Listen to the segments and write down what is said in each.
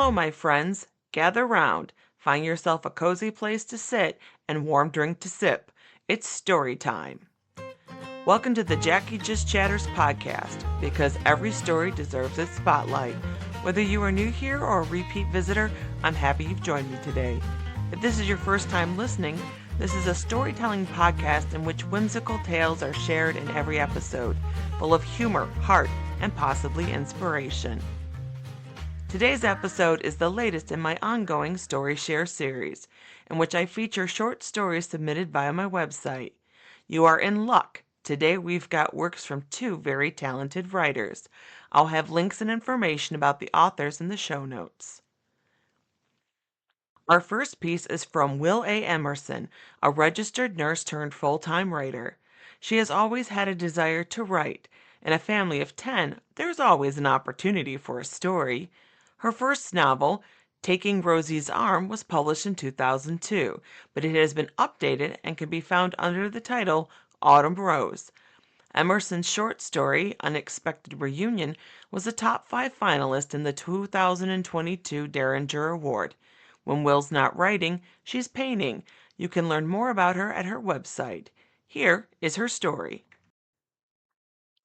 Hello, my friends. Gather round. Find yourself a cozy place to sit and warm drink to sip. It's story time. Welcome to the Jacqui Just Chatters podcast, because every story deserves its spotlight. Whether you are new here or a repeat visitor, I'm happy you've joined me today. If this is your first time listening, this is a storytelling podcast in which whimsical tales are shared in every episode, full of humor, heart, and possibly inspiration. Today's episode is the latest in my ongoing Story Share series, in which I feature short stories submitted via my website. You are in luck. Today we've got works from two very talented writers. I'll have links and information about the authors in the show notes. Our first piece is from Wil A. Emerson, a registered nurse turned full-time writer. She has always had a desire to write. In a family of 10, there's always an opportunity for a story. Her first novel, Taking Rosie's Arm, was published in 2002, but it has been updated and can be found under the title Autumn Rose. Emerson's short story, Unexpected Reunion, was a top 5 finalist in the 2022 Derringer Award. When Wil's not writing, she's painting. You can learn more about her at her website. Here is her story.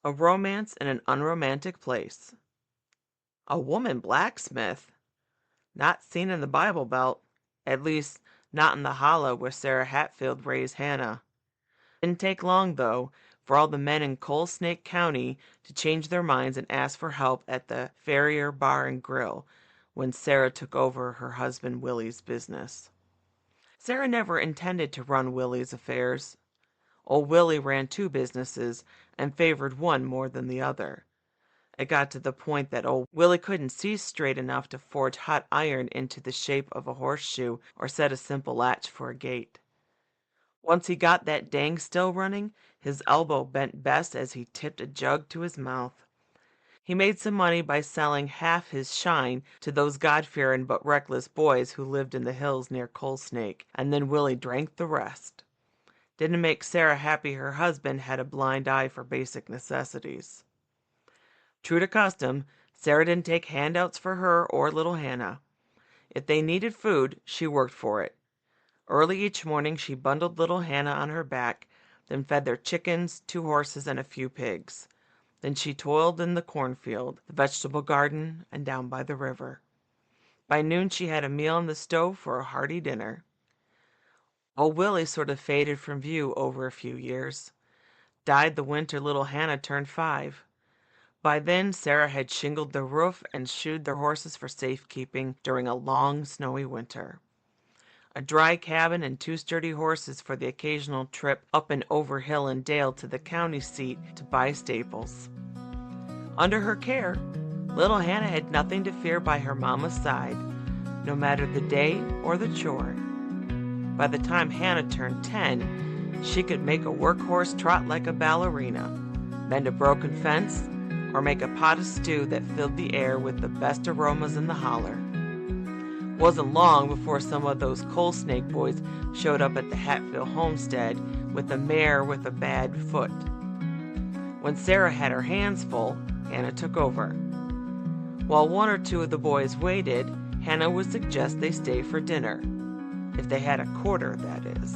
A Romance in an Unromantic Place. A woman blacksmith? Not seen in the Bible Belt. At least, not in the hollow where Sarah Hatfield raised Hannah. Didn't take long, though, for all the men in Coal Snake County to change their minds and ask for help at the Farrier Bar and Grill when Sarah took over her husband Willie's business. Sarah never intended to run Willie's affairs. Old Willie ran 2 businesses and favored one more than the other. It got to the point that old Willie couldn't see straight enough to forge hot iron into the shape of a horseshoe or set a simple latch for a gate. Once he got that dang still running, his elbow bent best as he tipped a jug to his mouth. He made some money by selling half his shine to those God-fearing but reckless boys who lived in the hills near Coal Snake, and then Willie drank the rest. Didn't make Sarah happy her husband had a blind eye for basic necessities. True to custom, Sarah didn't take handouts for her or little Hannah. If they needed food, she worked for it. Early each morning she bundled little Hannah on her back, then fed their chickens, 2 horses, and a few pigs. Then she toiled in the cornfield, the vegetable garden, and down by the river. By noon she had a meal on the stove for a hearty dinner. Old Willie sort of faded from view over a few years. Died the winter little Hannah turned 5. By then, Sarah had shingled the roof and shoed their horses for safekeeping during a long, snowy winter. A dry cabin and 2 sturdy horses for the occasional trip up and over hill and dale to the county seat to buy staples. Under her care, little Hannah had nothing to fear by her mama's side, no matter the day or the chore. By the time Hannah turned 10, she could make a workhorse trot like a ballerina, mend a broken fence, or make a pot of stew that filled the air with the best aromas in the holler. Wasn't long before some of those Coal Snake boys showed up at the Hatfield homestead with a mare with a bad foot. When Sarah had her hands full, Hannah took over. While 1 or 2 of the boys waited, Hannah would suggest they stay for dinner. If they had a quarter, that is.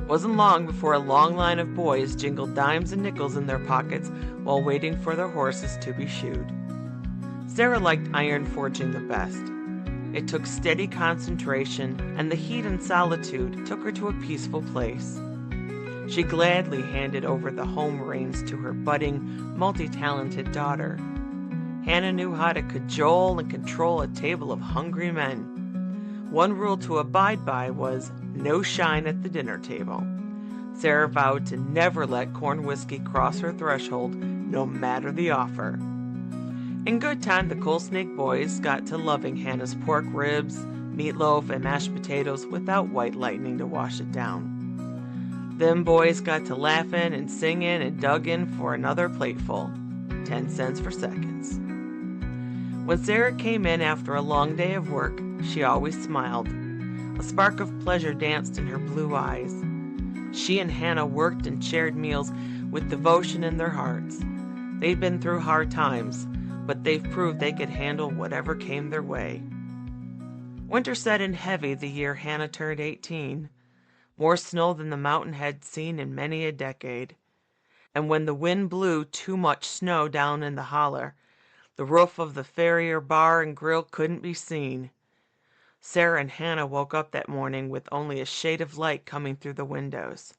Wasn't long before a long line of boys jingled dimes and nickels in their pockets while waiting for their horses to be shoed. Sarah liked iron forging the best. It took steady concentration, and the heat and solitude took her to a peaceful place. She gladly handed over the home reins to her budding, multi-talented daughter. Hannah knew how to cajole and control a table of hungry men. One rule to abide by was no shine at the dinner table. Sarah vowed to never let corn whiskey cross her threshold, no matter the offer. In good time, the Coal Snake boys got to loving Hannah's pork ribs, meatloaf, and mashed potatoes without white lightning to wash it down. Them boys got to laughing and singing and dug in for another plateful. 10 cents for seconds. When Sarah came in after a long day of work, she always smiled. A spark of pleasure danced in her blue eyes. She and Hannah worked and shared meals with devotion in their hearts. They'd been through hard times. but they've proved they could handle whatever came their way. Winter set in heavy the year Hannah turned 18, more snow than the mountain had seen in many a decade. And when the wind blew too much snow down in the holler, the roof of the farrier bar and grill couldn't be seen. Sarah and Hannah woke up that morning with only a shade of light coming through the windows.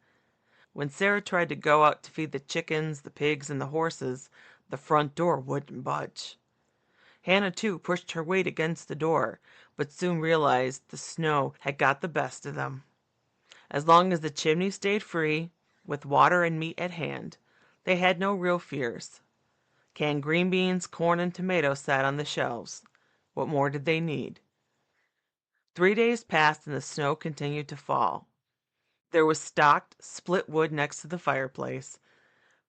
When Sarah tried to go out to feed the chickens, the pigs, and the horses, the front door wouldn't budge. Hannah, too, pushed her weight against the door, but soon realized the snow had got the best of them. As long as the chimney stayed free, with water and meat at hand, they had no real fears. Canned green beans, corn, and tomatoes sat on the shelves. What more did they need? 3 days passed and the snow continued to fall. There was stocked, split wood next to the fireplace.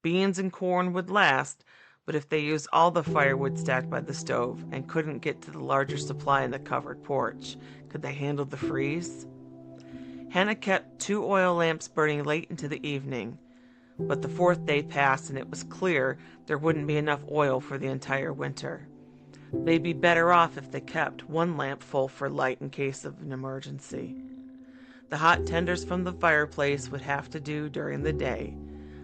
Beans and corn would last, but if they used all the firewood stacked by the stove and couldn't get to the larger supply in the covered porch, could they handle the freeze? Hannah kept 2 oil lamps burning late into the evening, but the 4th day passed and it was clear there wouldn't be enough oil for the entire winter. They'd be better off if they kept 1 lamp full for light in case of an emergency. The hot tenders from the fireplace would have to do during the day.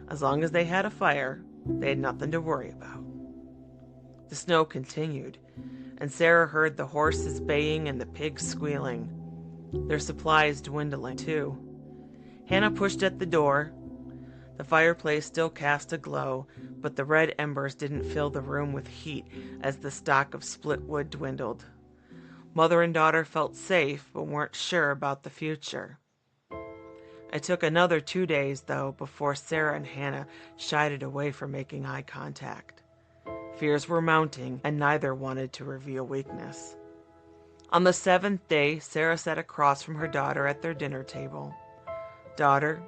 As long as they had a fire, they had nothing to worry about. The snow continued, and Sarah heard the horses baying and the pigs squealing. Their supplies dwindling, too. Hannah pushed at the door. The fireplace still cast a glow, but the red embers didn't fill the room with heat as the stock of split wood dwindled. Mother and daughter felt safe, but weren't sure about the future. It took another 2 days, though, before Sarah and Hannah shied away from making eye contact. Fears were mounting, and neither wanted to reveal weakness. On the 7th day, Sarah sat across from her daughter at their dinner table. "Daughter,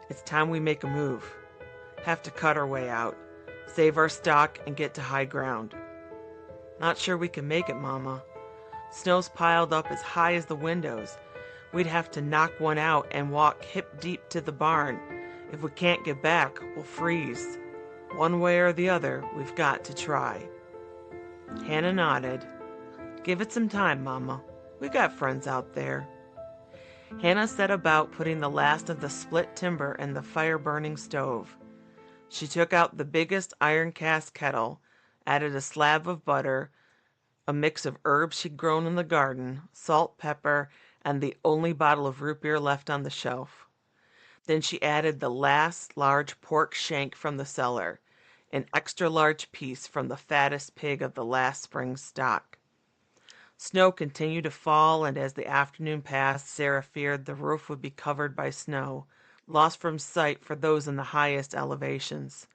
it's time we make a move. Have to cut our way out, save our stock, and get to high ground." "Not sure we can make it, Mama. Snow's piled up as high as the windows. We'd have to knock one out and walk hip deep to the barn. If we can't get back, we'll freeze. One way or the other, we've got to try." Hannah nodded. "Give it some time, Mama. We got friends out there." Hannah set about putting the last of the split timber in the fire-burning stove. She took out the biggest iron cast kettle, added a slab of butter, a mix of herbs she'd grown in the garden, salt, pepper, and the only bottle of root beer left on the shelf. Then she added the last large pork shank from the cellar, an extra large piece from the fattest pig of the last spring's stock. Snow continued to fall, and as the afternoon passed, Sarah feared the roof would be covered by snow, lost from sight for those in the highest elevations.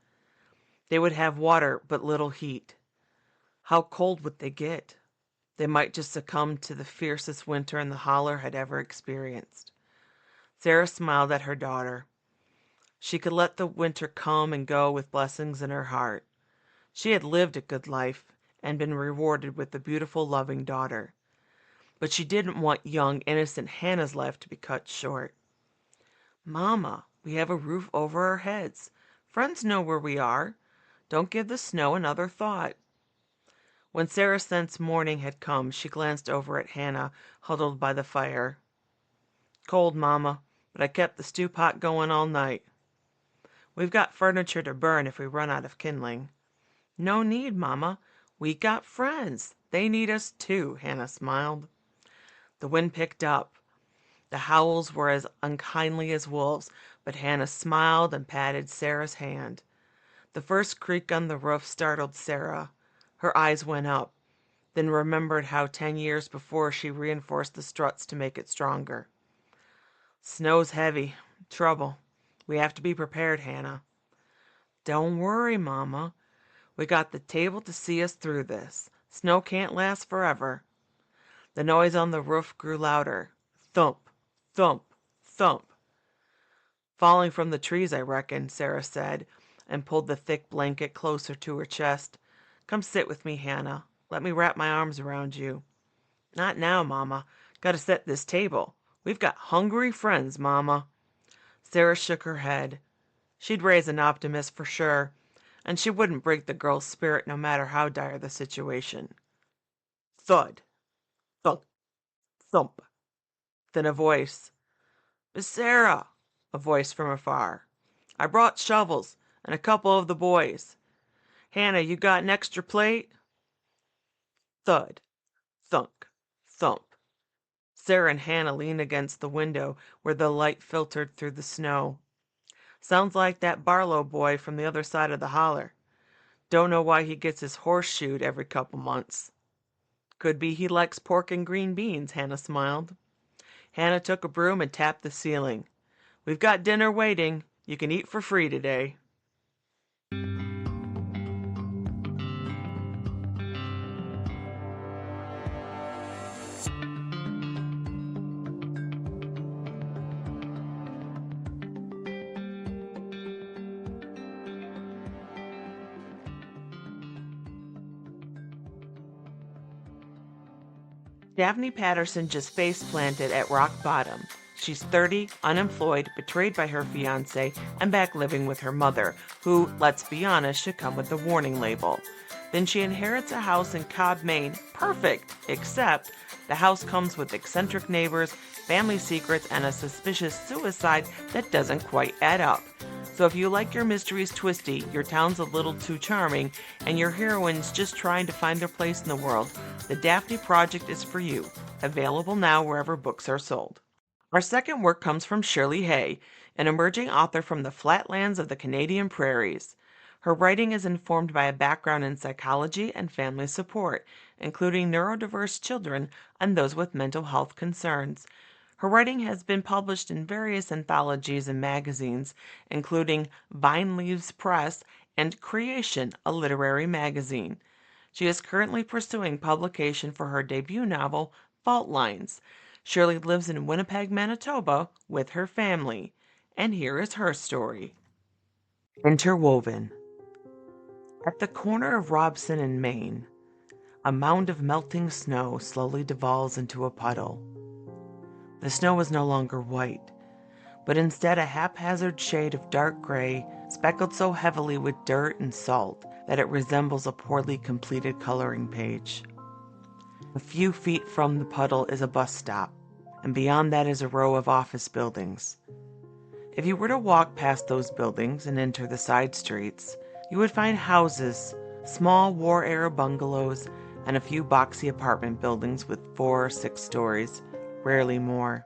They would have water but little heat. How cold would they get? They might just succumb to the fiercest winter in the holler had ever experienced. Sarah smiled at her daughter. She could let the winter come and go with blessings in her heart. She had lived a good life and been rewarded with a beautiful, loving daughter. But she didn't want young, innocent Hannah's life to be cut short. "Mama, we have a roof over our heads. Friends know where we are. Don't give the snow another thought." When Sarah sensed morning had come, she glanced over at Hannah, huddled by the fire. "Cold, Mama, but I kept the stew pot going all night." "We've got furniture to burn if we run out of kindling." "No need, Mama. We got friends. They need us too," Hannah smiled. The wind picked up. The howls were as unkindly as wolves, but Hannah smiled and patted Sarah's hand. The first creak on the roof startled Sarah. Her eyes went up, then remembered how 10 years before she reinforced the struts to make it stronger. "Snow's heavy. Trouble. We have to be prepared, Hannah." "Don't worry, Mama. We got the table to see us through this. Snow can't last forever." The noise on the roof grew louder. Thump, thump, thump. "Falling from the trees, I reckon," Sarah said, and pulled the thick blanket closer to her chest. "Come sit with me, Hannah. Let me wrap my arms around you." "Not now, Mama. Gotta set this table. We've got hungry friends, Mama." Sarah shook her head. She'd raise an optimist for sure. and she wouldn't break the girl's spirit no matter how dire the situation. Thud, thunk, thump. Then a voice. Miss Sarah, a voice from afar. I brought shovels and a couple of the boys. Hannah, you got an extra plate? Thud, thunk, thump. Sarah and Hannah leaned against the window where the light filtered through the snow. Sounds like that Barlow boy from the other side of the holler. Don't know why he gets his horse shoed every couple months. Could be he likes pork and green beans, Hannah smiled. Hannah took a broom and tapped the ceiling. We've got dinner waiting. You can eat for free today. Daphne Patterson just face-planted at rock bottom. She's 30, unemployed, betrayed by her fiancé, and back living with her mother, who, let's be honest, should come with a warning label. Then she inherits a house in Cobb, Maine. Perfect! Except the house comes with eccentric neighbors, family secrets, and a suspicious suicide that doesn't quite add up. So if you like your mysteries twisty, your town's a little too charming, and your heroine's just trying to find their place in the world, the Daphne Project is for you. Available now wherever books are sold. Our second work comes from Shirley Hay, an emerging author from the flatlands of the Canadian prairies. Her writing is informed by a background in psychology and family support, including neurodiverse children and those with mental health concerns. Her writing has been published in various anthologies and magazines, including Vine Leaves Press and Creation, a literary magazine. She is currently pursuing publication for her debut novel, Fault Lines. Shirley lives in Winnipeg, Manitoba, with her family. And here is her story. Interwoven. At the corner of Robson and Main, a mound of melting snow slowly devolves into a puddle. The snow is no longer white, but instead a haphazard shade of dark gray, speckled so heavily with dirt and salt that it resembles a poorly completed coloring page. A few feet from the puddle is a bus stop, and beyond that is a row of office buildings. If you were to walk past those buildings and enter the side streets, you would find houses, small war-era bungalows, and a few boxy apartment buildings with 4 or 6 stories, rarely more.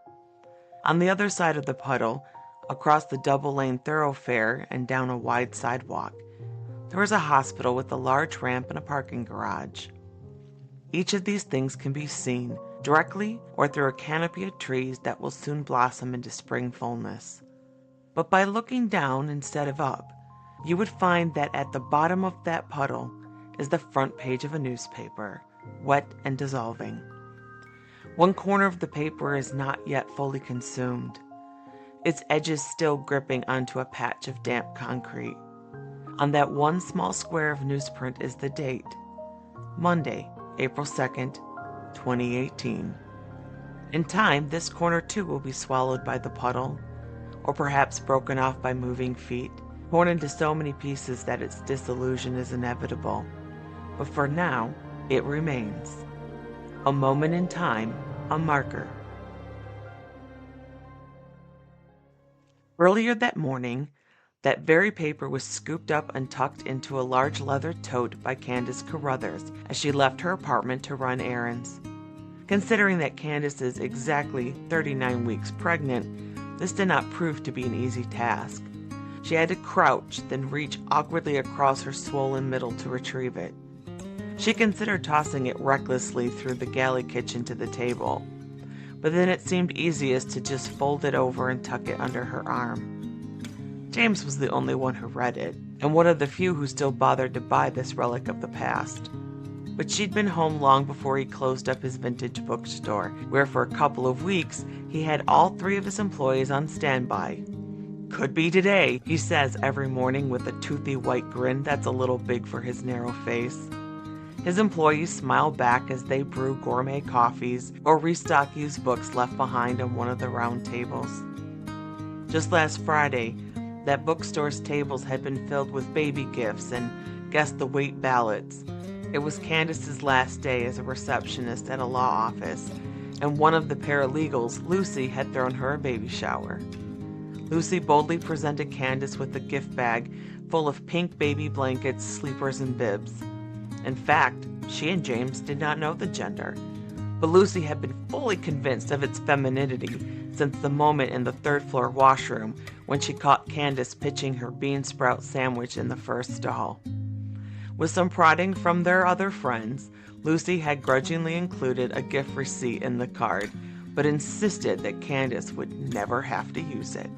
On the other side of the puddle, across the double-lane thoroughfare and down a wide sidewalk, there is a hospital with a large ramp and a parking garage. Each of these things can be seen directly or through a canopy of trees that will soon blossom into spring fullness. But by looking down instead of up, you would find that at the bottom of that puddle is the front page of a newspaper, wet and dissolving. One corner of the paper is not yet fully consumed, its edges still gripping onto a patch of damp concrete. On that one small square of newsprint is the date, Monday, April 2nd, 2018. In time, this corner too will be swallowed by the puddle, or perhaps broken off by moving feet, torn into so many pieces that its dissolution is inevitable. But for now, it remains. A moment in time, a marker. Earlier that morning, that very paper was scooped up and tucked into a large leather tote by Candace Carruthers as she left her apartment to run errands. Considering that Candace is exactly 39 weeks pregnant, this did not prove to be an easy task. She had to crouch, then reach awkwardly across her swollen middle to retrieve it. She considered tossing it recklessly through the galley kitchen to the table, but then it seemed easiest to just fold it over and tuck it under her arm. James was the only one who read it, and one of the few who still bothered to buy this relic of the past. But she'd been home long before he closed up his vintage bookstore, where for a couple of weeks he had all 3 of his employees on standby. "Could be today," he says every morning with a toothy white grin that's a little big for his narrow face. His employees smile back as they brew gourmet coffees or restock used books left behind on one of the round tables. Just last Friday, that bookstore's tables had been filled with baby gifts and guess the weight ballots. It was Candace's last day as a receptionist at a law office, and one of the paralegals, Lucy, had thrown her a baby shower. Lucy boldly presented Candace with a gift bag full of pink baby blankets, sleepers, and bibs. In fact, she and James did not know the gender, but Lucy had been fully convinced of its femininity since the moment in the third-floor washroom when she caught Candace pitching her bean sprout sandwich in the first stall. With some prodding from their other friends, Lucy had grudgingly included a gift receipt in the card, but insisted that Candace would never have to use it.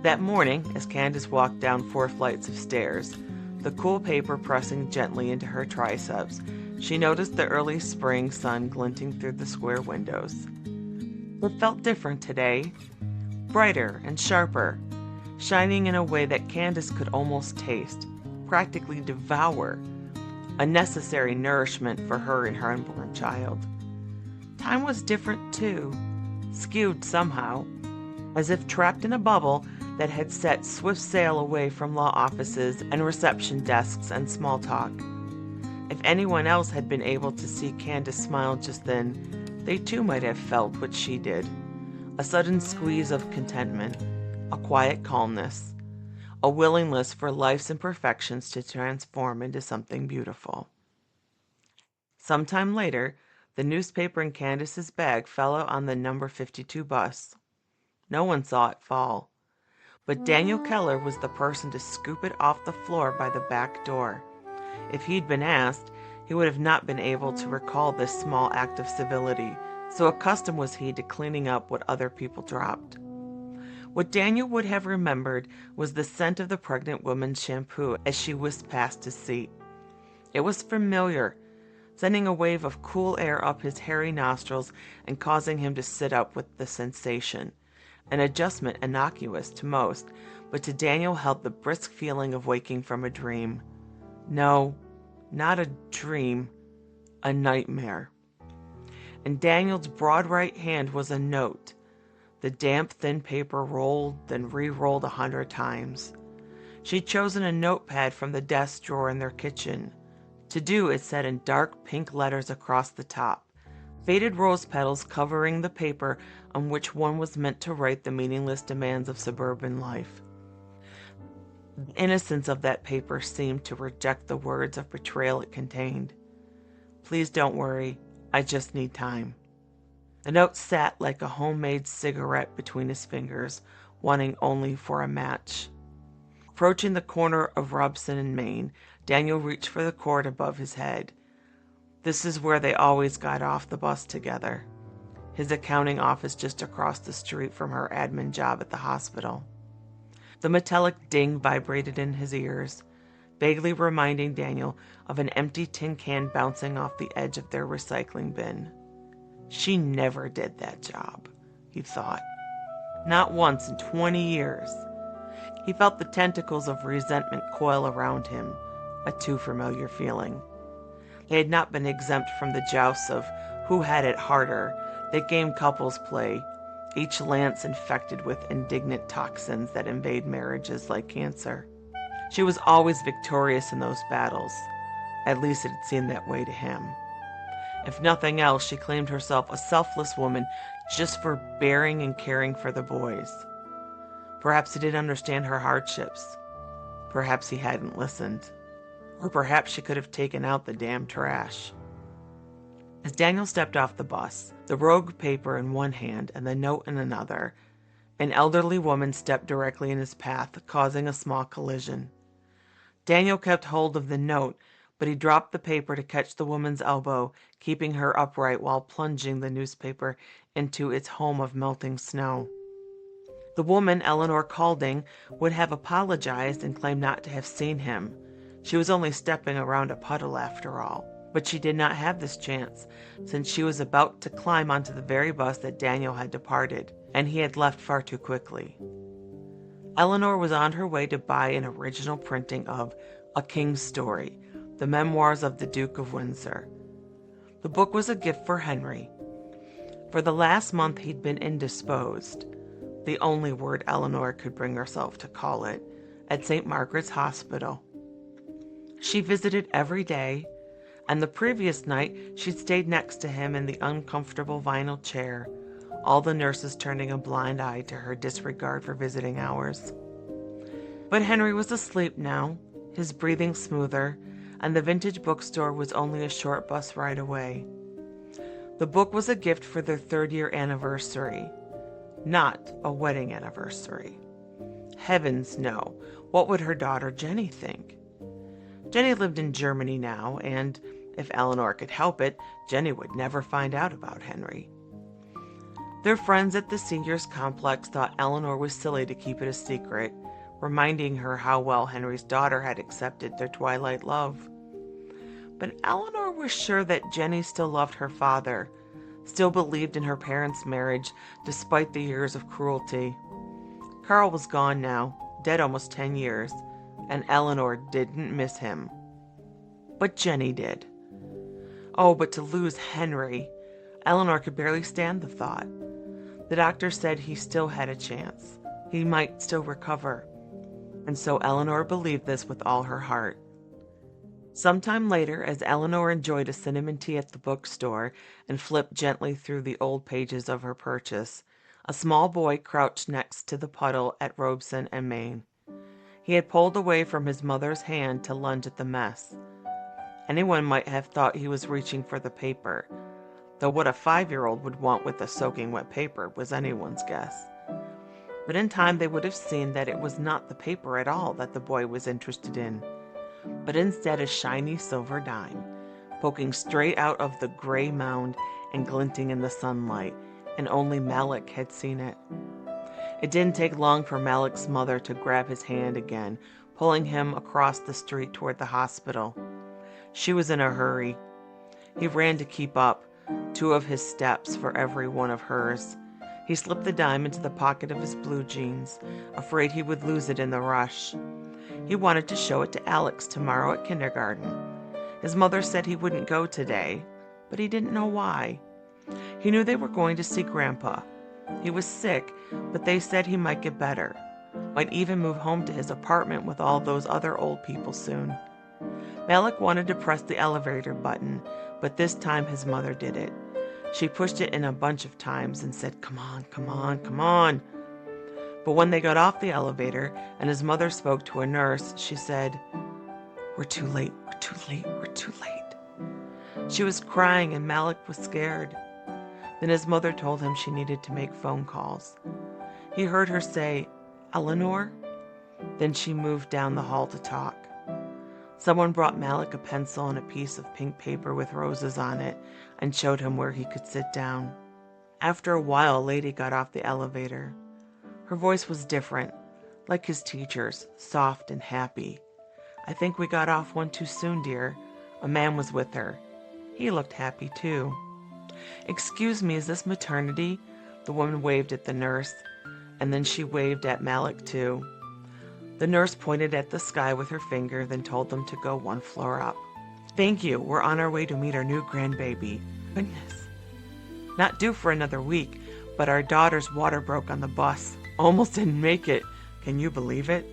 That morning, as Candace walked down 4 flights of stairs, the cool paper pressing gently into her triceps, she noticed the early spring sun glinting through the square windows. It felt different today, brighter and sharper, shining in a way that Candace could almost taste, practically devour, a necessary nourishment for her and her unborn child. Time was different too, skewed somehow, as if trapped in a bubble that had set swift sail away from law offices and reception desks and small talk. If anyone else had been able to see Candace smile just then, they too might have felt what she did, a sudden squeeze of contentment, a quiet calmness, a willingness for life's imperfections to transform into something beautiful. Sometime later, the newspaper in Candace's bag fell out on the number 52 bus. No one saw it fall, but Daniel Keller was the person to scoop it off the floor by the back door. If he'd been asked, he would have not been able to recall this small act of civility, so accustomed was he to cleaning up what other people dropped. What Daniel would have remembered was the scent of the pregnant woman's shampoo as she whisked past his seat. It was familiar, sending a wave of cool air up his hairy nostrils and causing him to sit up with the sensation, an adjustment innocuous to most, but to Daniel held the brisk feeling of waking from a dream. No, not a dream, a nightmare. In Daniel's broad right hand was a note. The damp, thin paper rolled, then re-rolled 100 times. She'd chosen a notepad from the desk drawer in their kitchen. To do, it said in dark pink letters across the top, faded rose petals covering the paper on which one was meant to write the meaningless demands of suburban life. The innocence of that paper seemed to reject the words of betrayal it contained. Please don't worry, I just need time. The note sat like a homemade cigarette between his fingers, wanting only for a match. Approaching the corner of Robson and Main, Daniel reached for the cord above his head. This is where they always got off the bus together. His accounting office just across the street from her admin job at the hospital. The metallic ding vibrated in his ears, vaguely reminding Daniel of an empty tin can bouncing off the edge of their recycling bin. She never did that job, he thought. Not once in 20 years. He felt the tentacles of resentment coil around him, a too familiar feeling. They had not been exempt from the jousts of who had it harder, that game couples play, each lance infected with indignant toxins that invade marriages like cancer. She was always victorious in those battles. At least it had seemed that way to him. If nothing else, she claimed herself a selfless woman just for bearing and caring for the boys. Perhaps he didn't understand her hardships. Perhaps he hadn't listened. Or perhaps she could have taken out the damn trash. As Daniel stepped off the bus, the rogue paper in one hand and the note in another, an elderly woman stepped directly in his path, causing a small collision. Daniel kept hold of the note, but he dropped the paper to catch the woman's elbow, keeping her upright while plunging the newspaper into its home of melting snow. The woman, Eleanor Calding, would have apologized and claimed not to have seen him. She was only stepping around a puddle after all. But she did not have this chance, since she was about to climb onto the very bus that Daniel had departed, and he had left far too quickly. Eleanor was on her way to buy an original printing of A King's Story, the memoirs of the Duke of Windsor. The book was a gift for Henry. For the last month he'd been indisposed. the only word Eleanor could bring herself to call it, at St. Margaret's Hospital. She visited every day, and the previous night she'd stayed next to him in the uncomfortable vinyl chair, all the nurses turning a blind eye to her disregard for visiting hours. But Henry was asleep now, his breathing smoother, and the vintage bookstore was only a short bus ride away. The book was a gift for their 3rd-year anniversary, not a wedding anniversary. Heavens no, what would her daughter Jenny think? Jenny lived in Germany now, and if Eleanor could help it, Jenny would never find out about Henry. Their friends at the seniors complex thought Eleanor was silly to keep it a secret, reminding her how well Henry's daughter had accepted their twilight love. But Eleanor was sure that Jenny still loved her father, still believed in her parents' marriage despite the years of cruelty. Carl was gone now, dead almost 10 years, and Eleanor didn't miss him. But Jenny did. Oh, but to lose Henry! Eleanor could barely stand the thought. The doctor said he still had a chance. He might still recover. And so Eleanor believed this with all her heart. Sometime later, as Eleanor enjoyed a cinnamon tea at the bookstore and flipped gently through the old pages of her purchase, a small boy crouched next to the puddle at Robeson and Main. He had pulled away from his mother's hand to lunge at the mess. Anyone might have thought he was reaching for the paper, though what a 5-year-old would want with a soaking wet paper was anyone's guess. But in time they would have seen that it was not the paper at all that the boy was interested in, but instead a shiny silver dime, poking straight out of the gray mound and glinting in the sunlight, and only Malik had seen it. It didn't take long for Malik's mother to grab his hand again, pulling him across the street toward the hospital. She was in a hurry. He ran to keep up, 2 of his steps for every one of hers. He slipped the dime into the pocket of his blue jeans, afraid he would lose it in the rush. He wanted to show it to Alex tomorrow at kindergarten. His mother said he wouldn't go today, but he didn't know why. He knew they were going to see Grandpa. He was sick, but they said he might get better, might even move home to his apartment with all those other old people soon. Malik wanted to press the elevator button, but this time his mother did it. She pushed it in a bunch of times and said, "Come on, come on, come on." But when they got off the elevator and his mother spoke to a nurse, she said, "We're too late, we're too late, we're too late." She was crying and Malik was scared. Then his mother told him she needed to make phone calls. He heard her say, "Eleanor?" Then she moved down the hall to talk. Someone brought Malik a pencil and a piece of pink paper with roses on it and showed him where he could sit down. After a while, a lady got off the elevator. Her voice was different, like his teacher's, soft and happy. "I think we got off one too soon, dear." A man was with her. He looked happy, too. "Excuse me, is this maternity?" The woman waved at the nurse, and then she waved at Malik, too. The nurse pointed at the sky with her finger, then told them to go 1 floor up. "Thank you, we're on our way to meet our new grandbaby." Goodness. Not due for another week, but our daughter's water broke on the bus. Almost didn't make it. Can you believe it?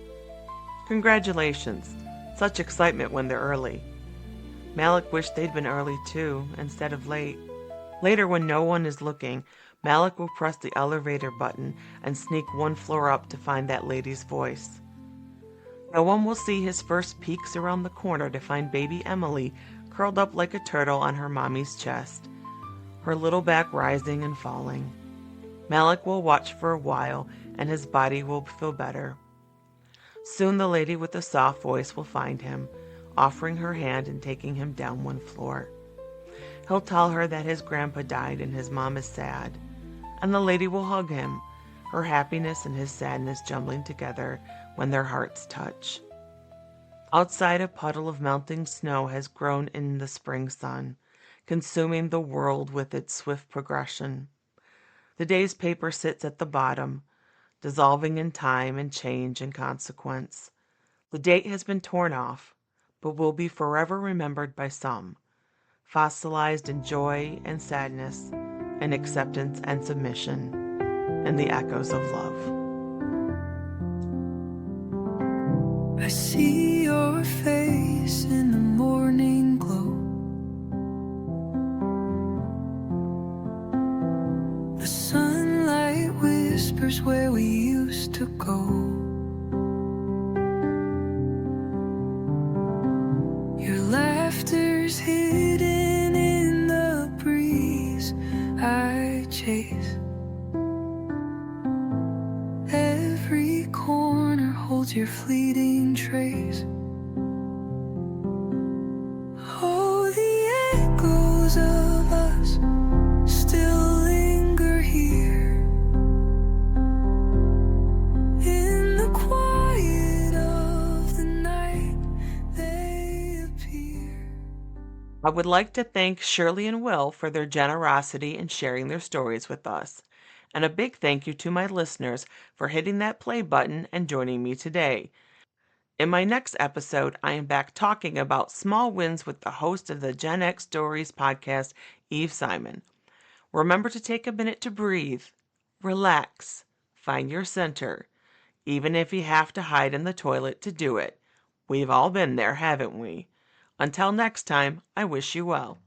Congratulations. Such excitement when they're early. Malik wished they'd been early too, instead of late. Later, when no one is looking, Malik will press the elevator button and sneak 1 floor up to find that lady's voice. No one will see his first peeks around the corner to find baby Emily curled up like a turtle on her mommy's chest, her little back rising and falling. Malik will watch for a while, and his body will feel better. Soon the lady with the soft voice will find him, offering her hand and taking him down 1 floor. He'll tell her that his grandpa died and his mom is sad, and the lady will hug him, her happiness and his sadness jumbling together when their hearts touch. Outside, a puddle of melting snow has grown in the spring sun, consuming the world with its swift progression. The day's paper sits at the bottom, dissolving in time and change and consequence. The date has been torn off, but will be forever remembered by some, fossilized in joy and sadness, and acceptance and submission. and the echoes of love. I see your face in the morning glow. The sunlight whispers where we used to go. Your laughter's hidden in the breeze I chase. Every corner holds your fleeting trace. Oh, the echoes of us still linger here. In the quiet of the night, they appear. I would like to thank Shirley and Wil for their generosity in sharing their stories with us. And a big thank you to my listeners for hitting that play button and joining me today. In my next episode, I am back talking about small wins with the host of the Gen X Stories podcast, Eve Simon. Remember to take a minute to breathe, relax, find your center, even if you have to hide in the toilet to do it. We've all been there, haven't we? Until next time, I wish you well.